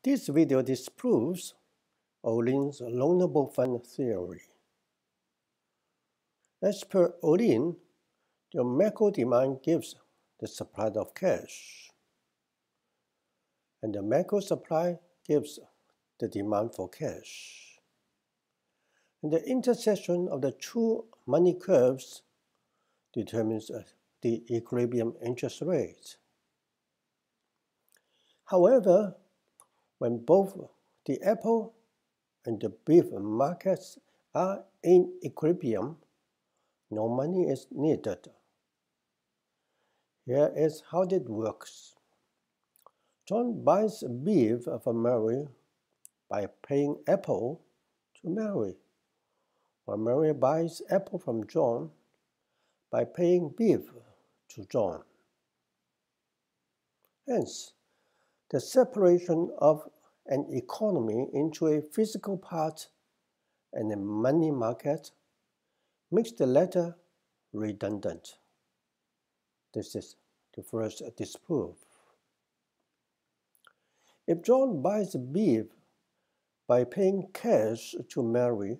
This video disproves Olin's loanable fund theory. As per Olin, the macro demand gives the supply of cash, and the macro supply gives the demand for cash. And the intersection of the two money curves determines the equilibrium interest rate. However, when both the apple and the beef markets are in equilibrium, no money is needed. Here is how it works. John buys beef from Mary by paying apple to Mary, while Mary buys apple from John by paying beef to John. Hence, the separation of an economy into a physical part and a money market makes the latter redundant. This is the first disproof. If John buys beef by paying cash to Mary,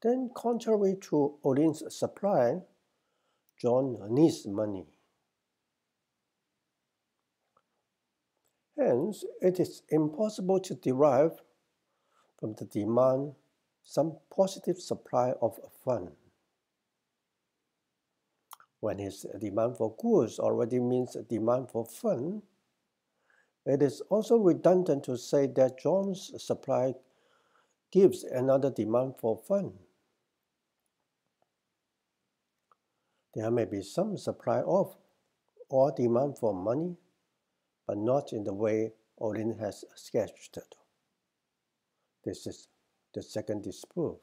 then contrary to Olin's supply, John needs money. Hence, it is impossible to derive from the demand some positive supply of a fund. When his demand for goods already means a demand for fund, it is also redundant to say that John's supply gives another demand for fund. There may be some supply of or demand for money, but not in the way Olin has sketched it. This is the second disproof.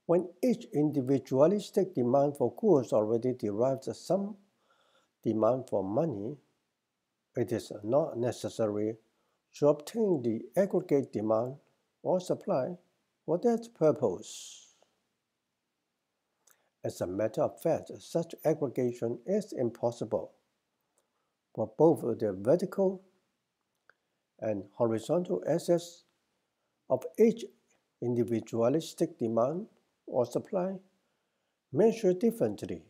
When each individualistic demand for goods already derives some demand for money, it is not necessary to obtain the aggregate demand or supply for that purpose. As a matter of fact, such aggregation is impossible for both the vertical and horizontal axes of each individualistic demand or supply measure differently.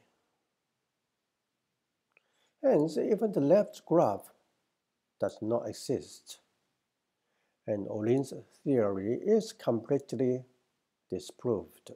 Hence, even the left graph does not exist, and Olin's theory is completely disproved.